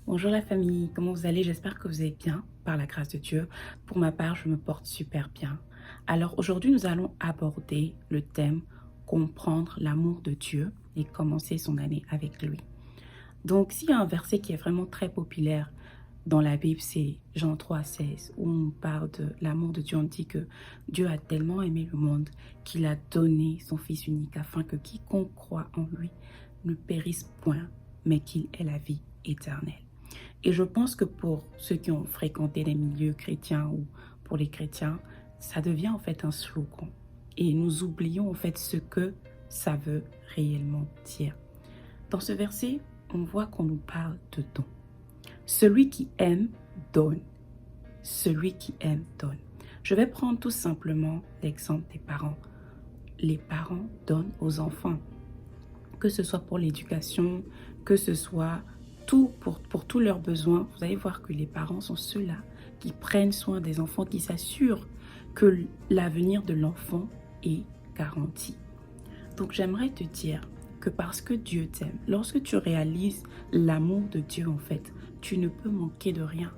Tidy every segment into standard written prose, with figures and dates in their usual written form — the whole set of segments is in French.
Bonjour la famille, comment vous allez? J'espère que vous allez bien, par la grâce de Dieu. Pour ma part, je me porte super bien. Alors aujourd'hui, nous allons aborder le thème comprendre l'amour de Dieu et commencer son année avec lui. Donc, s'il y a un verset qui est vraiment très populaire dans la Bible, c'est Jean 3,16, où on parle de l'amour de Dieu. On dit que Dieu a tellement aimé le monde qu'il a donné son Fils unique afin que quiconque croit en lui ne périsse point, mais qu'il ait la vie éternelle. Et je pense que pour ceux qui ont fréquenté les milieux chrétiens ou pour les chrétiens, ça devient en fait un slogan. Et nous oublions en fait ce que ça veut réellement dire. Dans ce verset, on voit qu'on nous parle de don. Celui qui aime, donne. Celui qui aime, donne. Je vais prendre tout simplement l'exemple des parents. Les parents donnent aux enfants, que ce soit pour l'éducation, que ce soit tout pour tous leurs besoins. Vous allez voir que les parents sont ceux-là qui prennent soin des enfants, qui s'assurent que l'avenir de l'enfant est garanti. Donc j'aimerais te dire que parce que Dieu t'aime, lorsque tu réalises l'amour de Dieu en fait, tu ne peux manquer de rien.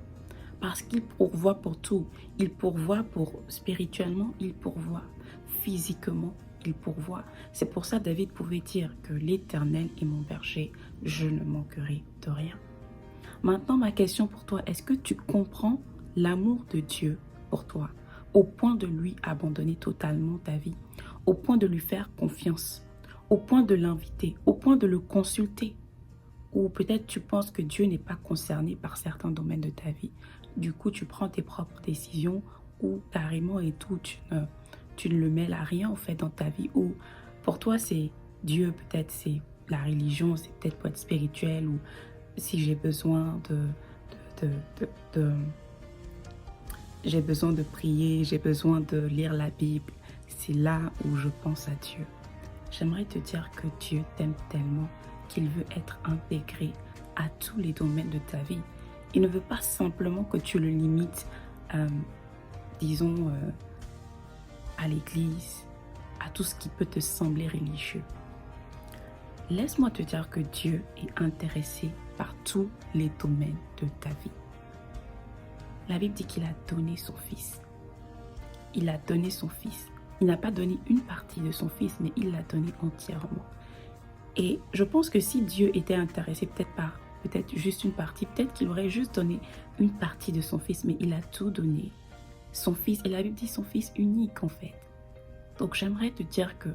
Parce qu'il pourvoit pour tout. Il pourvoit pour spirituellement, il pourvoit physiquement, il pourvoit. C'est pour ça David pouvait dire que l'Éternel est mon berger, je ne manquerai de rien. Maintenant, ma question pour toi, est-ce que tu comprends l'amour de Dieu pour toi, au point de lui abandonner totalement ta vie, au point de lui faire confiance, au point de l'inviter, au point de le consulter? Ou peut-être tu penses que Dieu n'est pas concerné par certains domaines de ta vie. Du coup, tu prends tes propres décisions ou carrément et tout, tu ne le mêles à rien en fait dans ta vie. Ou pour toi, c'est Dieu, peut-être c'est la religion, c'est peut-être pour être spirituel ou si j'ai besoin de, de, de- j'ai besoin de prier, j'ai besoin de lire la Bible. C'est là où je pense à Dieu. J'aimerais te dire que Dieu t'aime tellement qu'il veut être intégré à tous les domaines de ta vie. Il ne veut pas simplement que tu le limites, euh, disons, à l'église, à tout ce qui peut te sembler religieux. Laisse-moi te dire que Dieu est intéressé par tous les domaines de ta vie. La Bible dit qu'il a donné son Fils. Il a donné son Fils. Il n'a pas donné une partie de son Fils, mais il l'a donné entièrement. Et je pense que si Dieu était intéressé peut-être par peut-être juste une partie, peut-être qu'il aurait juste donné une partie de son Fils, mais il a tout donné. Son Fils, et la Bible dit son Fils unique en fait. Donc j'aimerais te dire que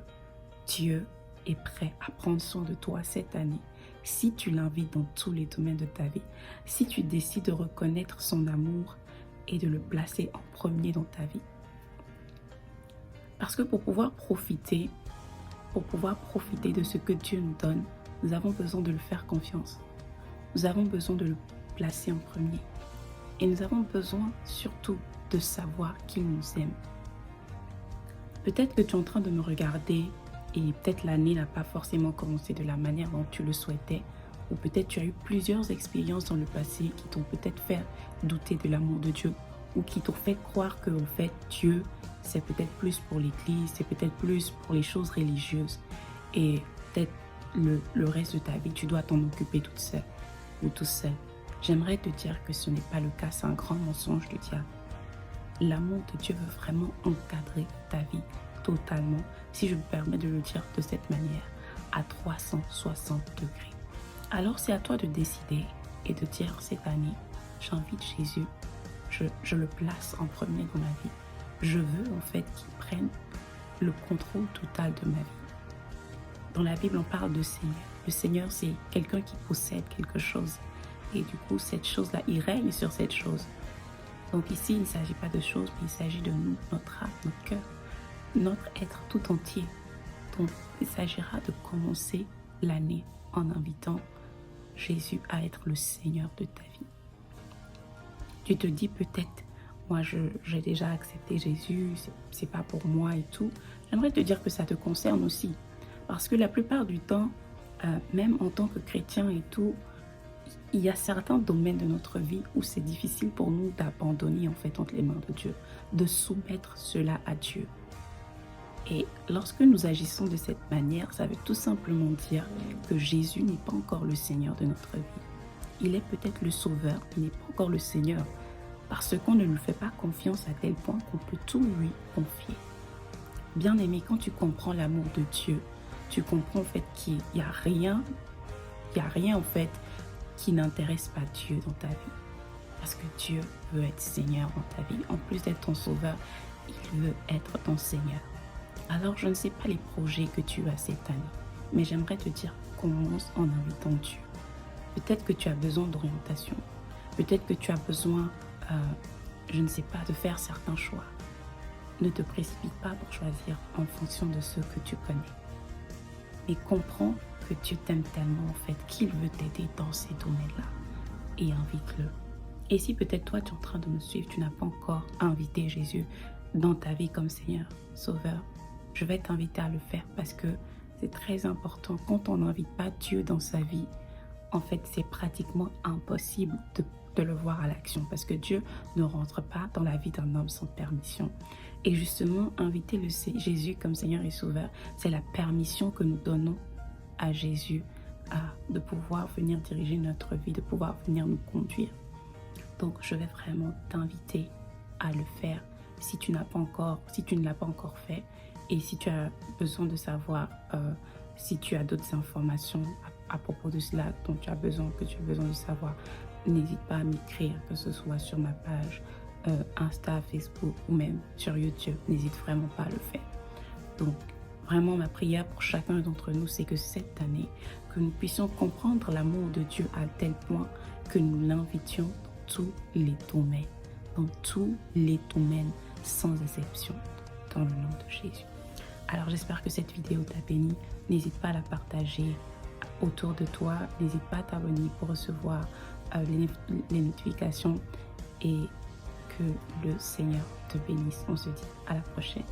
Dieu est prêt à prendre soin de toi cette année. Si tu l'invites dans tous les domaines de ta vie, si tu décides de reconnaître son amour et de le placer en premier dans ta vie. Parce que pour pouvoir profiter de ce que Dieu nous donne, nous avons besoin de lui faire confiance. Nous avons besoin de le placer en premier. Et nous avons besoin surtout de savoir qu'il nous aime. Peut-être que tu es en train de me regarder et peut-être l'année n'a pas forcément commencé de la manière dont tu le souhaitais. Ou peut-être tu as eu plusieurs expériences dans le passé qui t'ont peut-être fait douter de l'amour de Dieu. Ou qui t'ont fait croire que en fait Dieu c'est peut-être plus pour l'église, c'est peut-être plus pour les choses religieuses. Et peut-être le reste de ta vie, tu dois t'en occuper toute seule ou tout seul. J'aimerais te dire que ce n'est pas le cas, c'est un grand mensonge du diable. L'amour de Dieu veut vraiment encadrer ta vie totalement, si je me permets de le dire de cette manière, à 360 degrés. Alors c'est à toi de décider et de dire cette année, j'invite Jésus, je le place en premier dans ma vie. Je veux en fait qu'il prenne le contrôle total de ma vie. Dans la Bible, on parle de Seigneur. Le Seigneur, c'est quelqu'un qui possède quelque chose. Et du coup, cette chose-là, il règne sur cette chose. Donc ici, il ne s'agit pas de choses, mais il s'agit de nous, notre âme, notre cœur, notre être tout entier. Donc, il s'agira de commencer l'année en invitant Jésus à être le Seigneur de ta vie. Tu te dis peut-être, moi j'ai déjà accepté Jésus, c'est pas pour moi et tout. J'aimerais te dire que ça te concerne aussi. Parce que la plupart du temps, même en tant que chrétien et tout, il y a certains domaines de notre vie où c'est difficile pour nous d'abandonner en fait entre les mains de Dieu, de soumettre cela à Dieu. Et lorsque nous agissons de cette manière, ça veut tout simplement dire que Jésus n'est pas encore le Seigneur de notre vie. Il est peut-être le sauveur, il n'est pas encore le Seigneur. Parce qu'on ne lui fait pas confiance à tel point qu'on peut tout lui confier. Bien-aimé, quand tu comprends l'amour de Dieu, tu comprends en fait qu'il n'y a rien, en fait qui n'intéresse pas Dieu dans ta vie. Parce que Dieu veut être Seigneur dans ta vie. En plus d'être ton sauveur, il veut être ton Seigneur. Alors je ne sais pas les projets que tu as cette année, mais j'aimerais te dire, commence en invitant Dieu. Peut-être que tu as besoin d'orientation. Peut-être que tu as besoin, je ne sais pas, de faire certains choix. Ne te précipite pas pour choisir en fonction de ce que tu connais. Mais comprends que Dieu t'aime tellement en fait qu'il veut t'aider dans ces domaines-là. Et invite-le. Et si peut-être toi tu es en train de me suivre, tu n'as pas encore invité Jésus dans ta vie comme Seigneur, Sauveur, je vais t'inviter à le faire parce que c'est très important. Quand on n'invite pas Dieu dans sa vie, en fait c'est pratiquement impossible de le voir à l'action parce que Dieu ne rentre pas dans la vie d'un homme sans permission. Et justement, inviter Jésus comme Seigneur et Sauveur, c'est la permission que nous donnons à Jésus de pouvoir venir diriger notre vie, de pouvoir venir nous conduire. Donc, je vais vraiment t'inviter à le faire si tu ne l'as pas encore fait et si tu as besoin de savoir, si tu as d'autres informations à propos de cela que tu as besoin de savoir, n'hésite pas à m'écrire, que ce soit sur ma page Insta, Facebook ou même sur YouTube. N'hésite vraiment pas à le faire. Donc, vraiment, ma prière pour chacun d'entre nous, c'est que cette année, que nous puissions comprendre l'amour de Dieu à tel point que nous l'invitions dans tous les domaines. Dans tous les domaines, sans exception, dans le nom de Jésus. Alors, j'espère que cette vidéo t'a béni. N'hésite pas à la partager autour de toi. N'hésite pas à t'abonner pour recevoir les notifications et que le Seigneur te bénisse. On se dit à la prochaine.